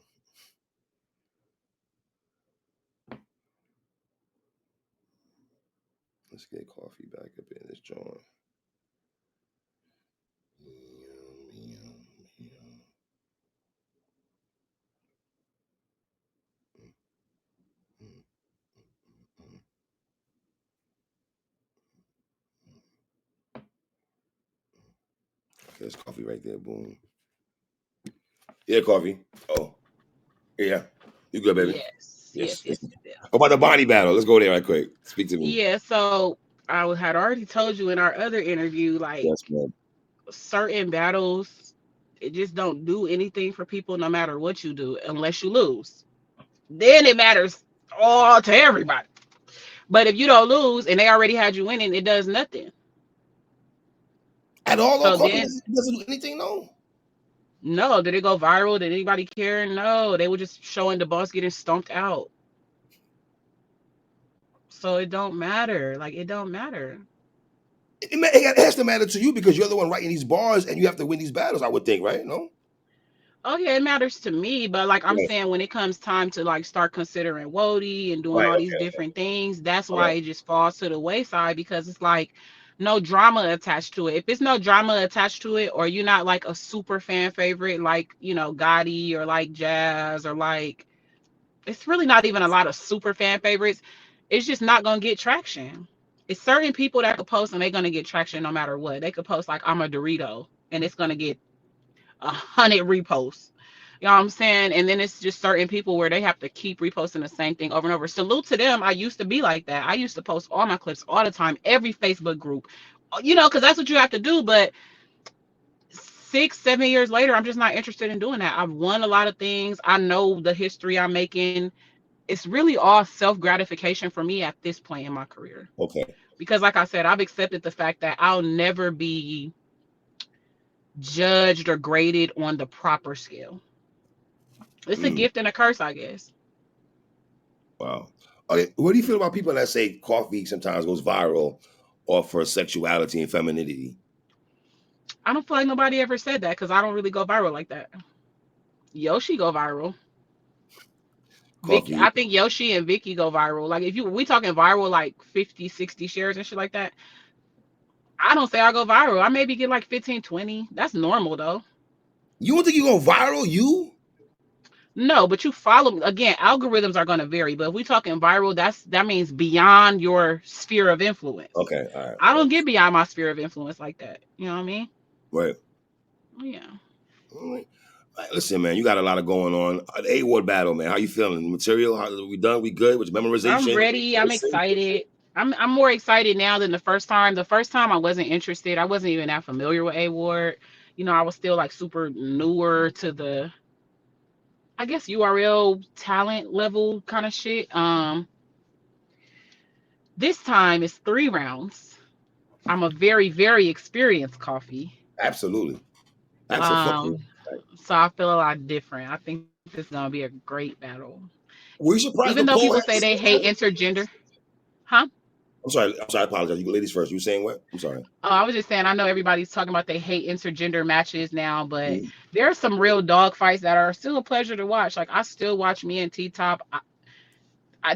Let's get Coffee back up in this joint. Okay, there's Coffee right there. Boom. Yeah, coffee. Oh, yeah. You good, baby?
Yes, yes,
Yes.
yes, yes, yes.
About the Bonnie battle. Let's go there right quick. Speak to me.
Yeah, so had already told you in our other interview, like
Yes, man.
certain battles, it just don't do anything for people no matter what you do unless you lose. Then it matters all to everybody. But if you don't lose and they already had you winning, it does nothing.
At all, though,
So
coffee
then,
doesn't do anything, no.
no, did it go viral? Did anybody care? No, they were just showing the boss getting stomped out. So it don't matter. Like it don't matter.
It has to matter to you because you're the one writing these bars and you have to win these battles. I would think, right? No.
Oh yeah, it matters to me, but like I'm
Yeah.
saying, when it comes time to like start considering Wody and doing
Right.
all these
Okay.
different things, that's
Okay.
why it just falls to the wayside because it's like no drama attached to it. If it's no drama attached to it, or you're not like a super fan favorite, like Gotti or like Jazz or like it's really not even a lot of super fan favorites. It's just not gonna get traction. It's certain people that could post and they're gonna get traction no matter what. They could post like I'm a Dorito and it's gonna get 100 reposts. You know what I'm saying? And then it's just certain people where they have to keep reposting the same thing over and over. Salute to them. I used to be like that. I used to post all my clips all the time, every Facebook group, because that's what you have to do. But 6, 7 years later, I'm just not interested in doing that. I've won a lot of things. I know the history I'm making. It's really all self gratification for me at this point in my career.
Okay.
Because, like I said, I've accepted the fact that I'll never be judged or graded on the proper scale. It's a
Mm,
gift and a curse, I guess.
wow. Okay. What do you feel about people that say coffee sometimes goes viral or for sexuality and femininity?
I don't feel like nobody ever said that because I don't really go viral like that. Yoshi go viral. Vicky,
Coffee.
I think Yoshi and Vicky go viral. Like if we talking viral like 50, 60 shares and shit like that, I don't say I go viral. I maybe get like 15, 20. That's normal though.
You don't think you go viral? You?
No, but you follow me. Again, algorithms are gonna vary, but if we talking viral, that means beyond your sphere of influence.
Okay. All right.
I
All
don't get beyond my sphere of influence like that. You know what I mean?
right.
Yeah.
All right. All right, listen, man, you got a lot of going on. The A-Ward battle, man. How you feeling? The material? How, we done? We good with
I'm
memorization?
ready. I'm
Listen.
excited. I'm more excited now than the first time. The first time I wasn't interested. I wasn't even that familiar with A Ward. I was still like super newer to the I guess URL talent level kind of shit. This time it's 3 rounds. I'm a very, very experienced coffee.
Absolutely. Absolutely.
Um, so I feel a lot different. I think this is gonna be a great battle.
Were you surprised
Even
the
though
poll
people
had
say
the
they
same
hate
vote?
intergender, huh?
I'm sorry. I'm sorry. I apologize. You ladies first. You were saying what? I'm sorry.
Oh, I was just saying, I know everybody's talking about they hate intergender matches now, but
Mm,
there are some real dog fights that are still a pleasure to watch. Like I still watch me and T Top.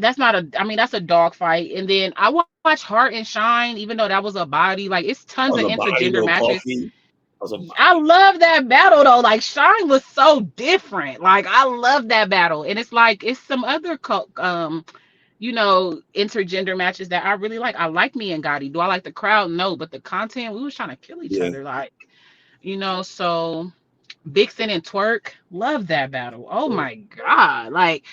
That's not a, I mean, that's a dog fight. And then I watch Heart and Shine, even though that was a body. Like it's tons
that
of
was a body,
intergender
no
matches.
coffee. That was a
I
body.
love that battle though. Like Shine was so different. Like I love that battle, and it's like it's some other intergender matches that I really like. I like me and Gotti. Do I like the crowd? No, but the content, we was trying to kill each
Yeah.
other. Like, so Vixen and Twerk, love that battle. Oh
Yeah.
my God. Like,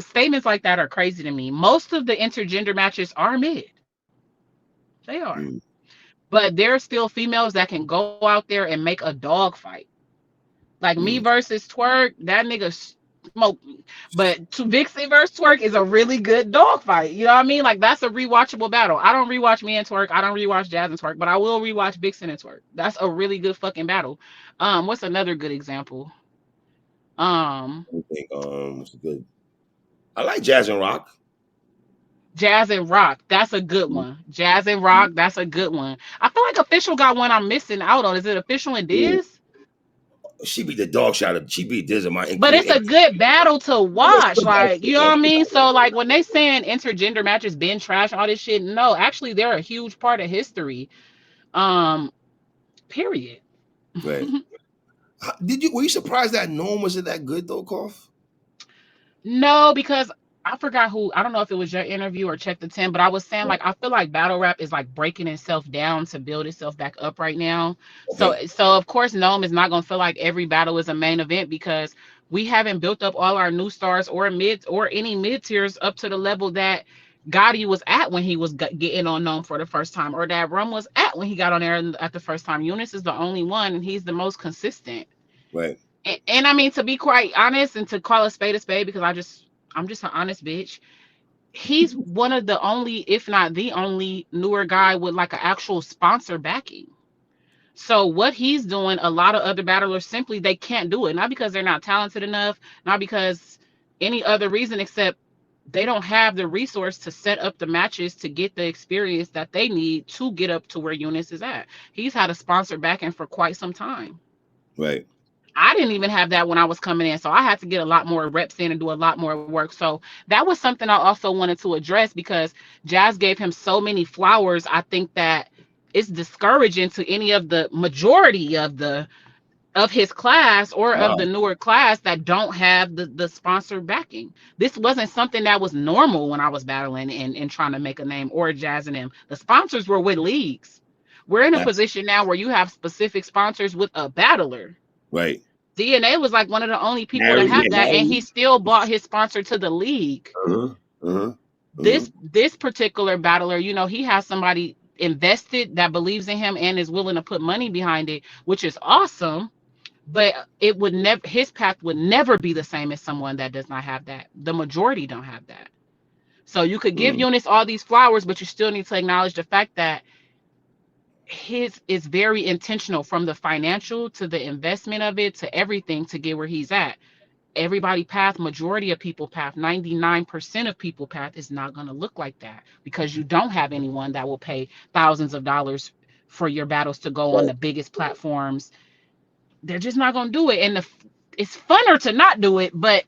statements like that are crazy to me. Most of the intergender matches are mid. They are.
Mm,
But there's still females that can go out there and make a dog fight. Like me
mm.
versus Twerk, that nigga smoked me. But to Vixen versus Twerk is a really good dog fight. You know what I mean? Like that's a rewatchable battle. I don't rewatch me and Twerk. I don't rewatch Jazz and Twerk, but I will rewatch Vixen and Twerk. That's a really good fucking battle. What's another good example? Um,
Let me think. What's good? I like jazz and rock.
Jazz and Rock. That's a good
Mm,
one. Jazz and Rock. That's a good one. I feel like Official got one I'm missing out on. Is it Official and
mm.
Diz?
She beat the dog shot. She beat Diz in my
But it's a good battle to
Yes,
watch. Like, you know what I mean? So, like, when they saying intergender matches been trash, all this shit, no, actually, they're a huge part of history. Um, period.
right. Were you surprised that Gnome wasn't that good though, Koff?
No, because I forgot who, I don't know if it was your interview or Check the 10, but I was saying like I feel like battle rap is like breaking itself down to build itself back up right now. So
Okay.
of course Gnome is not gonna feel like every battle is a main event because we haven't built up all our new stars or mid or any mid tiers up to the level that Gotti was at when he was getting on Gnome for the first time, or that Rum was at when he got on there at the first time. Eunice is the only one, and he's the most consistent.
Right.
And I mean, to be quite honest and to call a spade because I'm just an honest bitch. He's one of the only, if not the only, newer guy with like an actual sponsor backing. So what he's doing, a lot of other battlers simply they can't do it. Not because they're not talented enough, not because any other reason except they don't have the resource to set up the matches to get the experience that they need to get up to where Eunice is at. He's had a sponsor backing for quite some time.
Right.
I didn't even have that when I was coming in. So I had to get a lot more reps in and do a lot more work. So that was something I also wanted to address because Jazz gave him so many flowers. I think that it's discouraging to any of the majority of his class or of
Wow.
the newer class that don't have the sponsor backing. This wasn't something that was normal when I was battling and trying to make a name or Jazz and them. The sponsors were with leagues. We're in a
That's
position now where you have specific sponsors with a battler.
right.
DNA was like one of the only people to
Mary,
have
yeah,
that, and
Mary.
he still bought his sponsor to the league.
Uh-huh. Uh-huh. Uh-huh.
This particular battler, you know, he has somebody invested that believes in him and is willing to put money behind it, which is awesome. But it would never, his path would never be the same as someone that does not have that. The majority don't have that. So you could give
Mm.
Eunice all these flowers, but you still need to acknowledge the fact that his is very intentional from the financial to the investment of it to everything to get where he's at. Everybody path, majority of people path, 99% of people path is not going to look like that because you don't have anyone that will pay thousands of dollars for your battles to go on
Right.
the biggest platforms. They're just not going to do it. And it's funner to not do it, but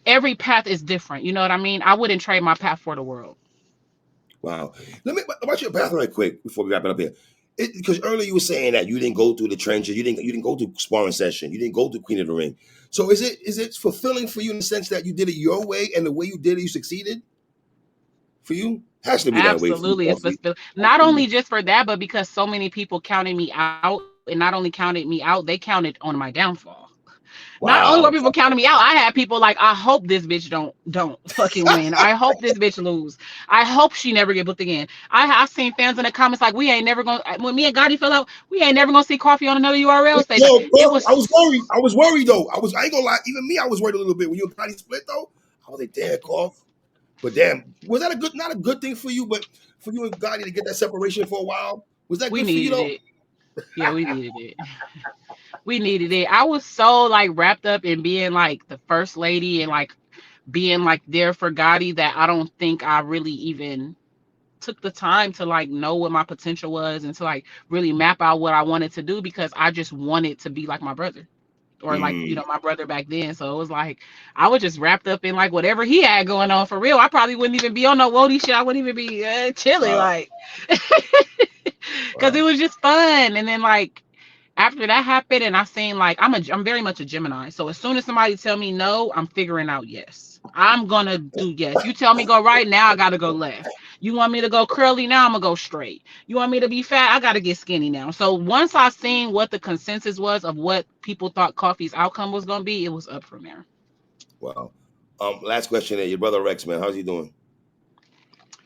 every path is different. You know what I mean? I wouldn't trade my path for the world.
Wow. Let me about your path right quick before we wrap it up here. Because earlier you were saying that you didn't go through the trenches, you didn't go to sparring session, you didn't go to Queen of the Ring. So is it fulfilling for you in the sense that you did it your way and the way you did it you succeeded for you? Has to be that way for you,
Absolutely. It's
Coffee.
fulfilling.
Has
Not
to be.
only just for that, but because so many people counted me out and not only counted me out, they counted on my downfall. Not only were
Wow.
people counting me out, I had people like, I hope this bitch don't fucking win. I hope this bitch lose. I hope she never get booked again. I've seen fans in the comments like, we ain't never gonna, when me and Gotti fell out, we ain't never gonna see Coffee on another URL stage. Like,
Yo,
it
bro,
was,
I was worried. I was worried though. I ain't gonna lie. Even me, I was worried a little bit when you and Gotti split though. I was like, damn, Cough. But damn, was that a good not a good thing for you, but for you and Gotti to get that separation for a while? Was that
we
good for you
needed
though?
it. Yeah, we needed it. We needed it. I was so like wrapped up in being like the first lady and like being like there for Gotti that I don't think I really even took the time to like know what my potential was and to like really map out what I wanted to do because I just wanted to be like my brother or like you
Mm,
know my brother back then. So it was like I was just wrapped up in like whatever he had going on for real. I probably wouldn't even be on no Wody shit. I wouldn't even be chilling
wow,
like because it
wow.
was just fun. And then like after that happened and I seen like I'm very much a Gemini. So as soon as somebody tell me no, I'm figuring out yes. I'm gonna do yes. You tell me go right now, I gotta go left. You want me to go curly now, I'm gonna go straight. You want me to be fat, I gotta get skinny now. So once I seen what the consensus was of what people thought Coffee's outcome was gonna be, it was up from there.
Wow. Last question there. Your brother Rex, man, how's he doing?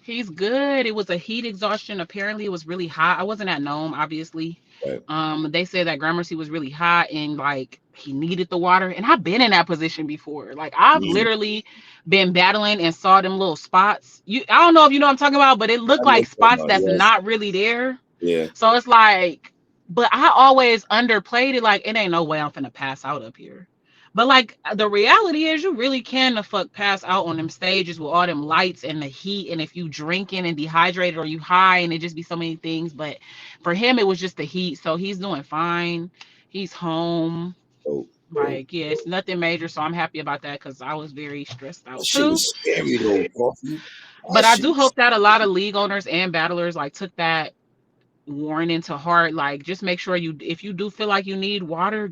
He's good. It was a heat exhaustion. Apparently, it was really hot. I wasn't at Gnome, obviously.
Right.
They said that Gramercy was really hot and like he needed the water. And I've been in that position before. Like I've
Mm,
literally been battling and saw them little spots. I don't know if you know what I'm talking about, but it
I
looked
know
like
what you're talking
spots
about.
that's
Yes.
not really there.
Yeah.
So it's like, but I always underplayed it. Like it ain't no way I'm finna pass out up here. But like the reality is, you really can the fuck pass out on them stages with all them lights and the heat, and if you drinking and dehydrated or you high, and it just be so many things. But for him, it was just the heat, so he's doing fine. He's home.
Oh,
Like yeah, it's nothing major, so I'm happy about that because I was very stressed
that
out
shit
too.
was scary though, Coffee. That
But I
shit
do
was
hope that a lot of league owners and battlers like took that warning to heart. Like just make sure you, if you do feel like you need water,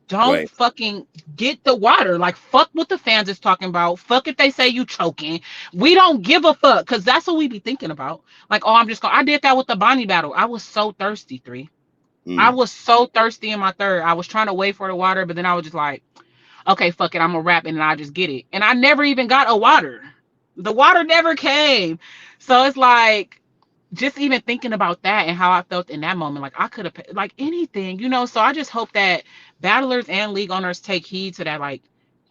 Don't
Right.
fucking get the water. Like, fuck what the fans is talking about. Fuck if they say you choking. We don't give a fuck, because that's what we be thinking about. Like, oh, I'm just going. I did that with the Bonnie battle. I was so thirsty, three. I
Mm.
was so thirsty in my third. I was trying to wait for the water, but then I was just like, okay, fuck it. I'm gonna rap it and I just get it. And I never even got a water. The water never came. So it's like, just even thinking about that and how I felt in that moment, like I could have, like anything, you know. So I just hope that battlers and league owners take heed to that. Like,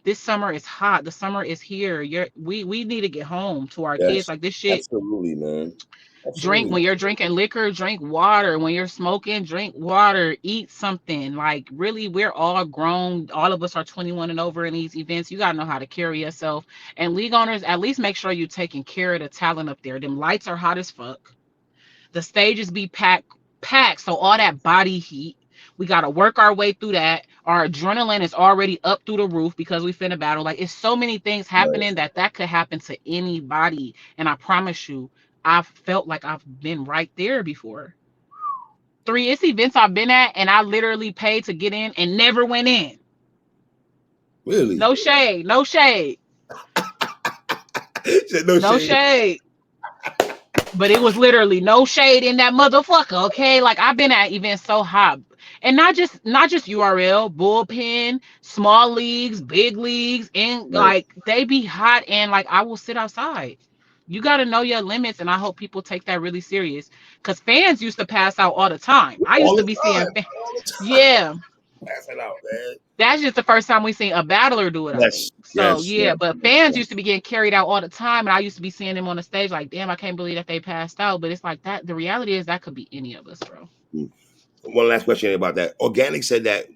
this summer is hot. The summer is here. We need to get home to our kids.
Yes.
Like, this shit.
Absolutely, man.
Drink,
Absolutely.
when you're drinking liquor, drink water. When you're smoking, drink water. Eat something. Like, really, we're all grown. All of us are 21 and over in these events. You gotta know how to carry yourself. And league owners, at least make sure you're taking care of the talent up there. Them lights are hot as fuck. The stages be packed. So all that body heat, we gotta work our way through that. Our adrenaline is already up through the roof because we finna battle. Like, it's so many things
Right.
happening that could happen to anybody. And I promise you, I've felt like I've been right there before. Three, it's events I've been at and I literally paid to get in and never went in.
Really?
No shade, no shade,
Said no
no
shade.
shade. But it was literally no shade in that motherfucker. Okay, like, I've been at events so hot, and not just URL, bullpen, small leagues, big leagues, and
Right.
like, they be hot, and like, I will sit outside. You got to know your limits, and I hope people take that really serious. Cause fans used to pass out all the time. I
All
used
the
to be seeing,
time. All the time.
yeah.
Pass it out, man.
That's just the first time we seen a battler do it, I
Yes.
think. So
Yes.
yeah,
Yes.
but
Yes.
fans
Yes.
used to be getting carried out all the time, and I used to be seeing them on the stage like, damn, I can't believe that they passed out. But it's like that. The reality is that could be any of us, bro.
Mm. One last question about that. Organic said that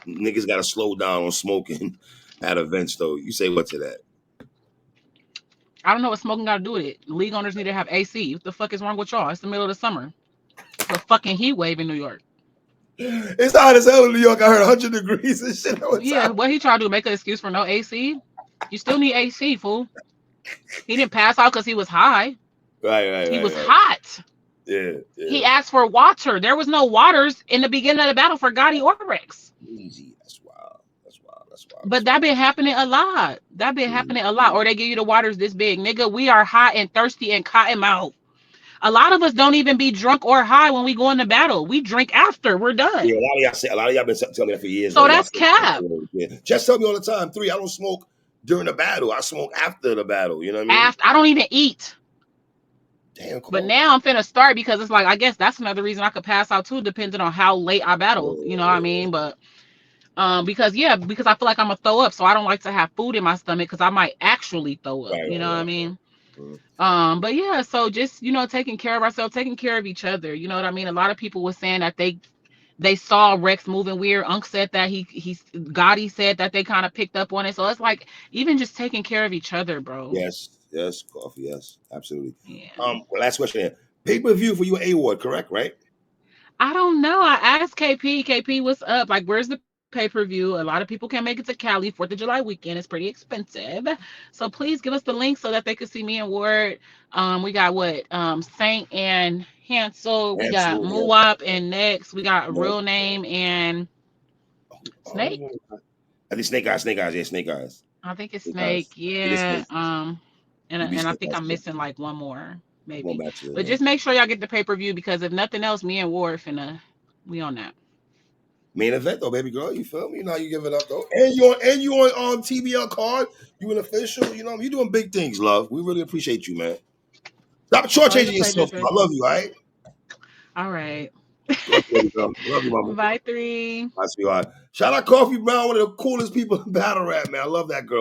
niggas got to slow down on smoking at events, though. You say what to that?
I don't know what smoking got to do with it. League owners need to have AC. What the fuck is wrong with y'all? It's the middle of the summer. It's a fucking heat wave in New York.
It's hot as hell in New York. I heard 100 degrees and shit all the
Yeah,
time.
what he trying to do? Make an excuse for no AC? You still need AC, fool. He didn't pass out because he was high.
Right, right,
He was
right, right.
hot.
Yeah, yeah.
He asked for water. There was no waters in the beginning of the battle for Gotti or Rex.
Easy. That's wild. That's wild. That's wild.
But
That's
that
wild.
been happening a lot. That been
Mm.
happening a lot. Or they give you the waters this big. Nigga, we are hot and thirsty and cotton mouth. A lot of us don't even be drunk or high when we go into battle. We drink after we're
Yeah,
done.
a lot of y'all been telling me that for years
So
though. Y'all
that's
say,
cap.
yeah. Just tell me all the time. Three, I don't smoke during the battle. I smoke after the battle. You know what I mean?
After I don't even eat.
Damn, come
But
on.
now I'm finna start, because it's like, I guess that's another reason I could pass out too, depending on how late I battle. You know what I
Yeah.
mean? But because I feel like I'm gonna throw up. So I don't like to have food in my stomach because I might actually throw up.
Right,
You
right,
know what I
right.
mean?
Mm.
But yeah, so just, taking care of ourselves, taking care of each other. You know what I mean? A lot of people were saying that they saw Rex moving weird. Unc said that he Gotti said that they kind of picked up on it. So it's like, even just taking care of each other, bro.
Yes, yes, coffee, yes, absolutely.
Yeah.
Last question here. Pay-per-view for your award, correct, right?
I don't know. I asked KP. KP, what's up? Like, where's the pay-per-view? A lot of people can't make it to Cali. 4th of July weekend is pretty expensive. So please give us the link so that they can see me and Ward. We got what? Saint and Hansel. We got
Absolutely, yes.
Muwap and Next. We got
Yes.
Real Name and Snake.
I think Snake Eyes, yeah, Snake Eyes.
I think it's
Snake
Snake.
Eyes. It is
Yeah.
Snake.
And
You be
and I
Snake
think
Eyes,
I'm
yeah.
missing like one more,
Going
maybe.
back to
But
the
just make sure y'all get the pay-per-view, because if nothing else, me and Ward finna we on that.
main event though, baby girl. You feel me? You know how you give it up though. And you on TBL card. You an official. You know you doing big things, love. We really appreciate you, man. Stop
Always a
shortchanging
pleasure,
yourself.
Dre.
I love you. All right.
All right.
Love you, baby girl. Love you, mama.
Bye, three.
I see you. All right. Shout out Coffee Brown, one of the coolest people in battle rap, man. I love that girl.